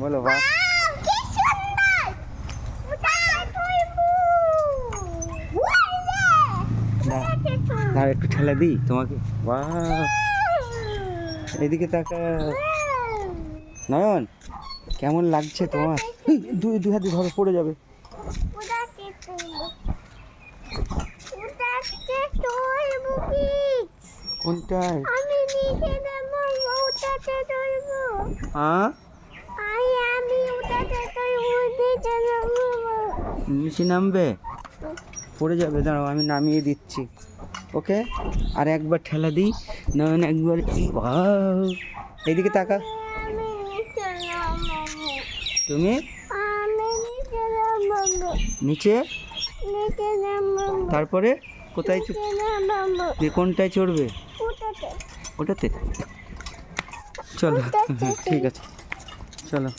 বলো বাহ। না একটু ঠেলা দিই তোমাকে। বাহ, এদিকে তাকা। নয়ন, কেমন লাগছে তোমার? দুই হাতে ধরো, পড়ে যাবে। কোনটায়? হ্যাঁ, নিচে নামবে, পড়ে যাবে। দাঁড়াও আমি নামিয়ে দিচ্ছি। ওকে, আর একবার ঠেলা দিই। নয়ন একবার। বাহ, এইদিকে তাকা। তুমি নিচে, তারপরে কোথায়? কোনটায় চড়বে? ওটাতে। চলো, ঠিক আছে, চলো।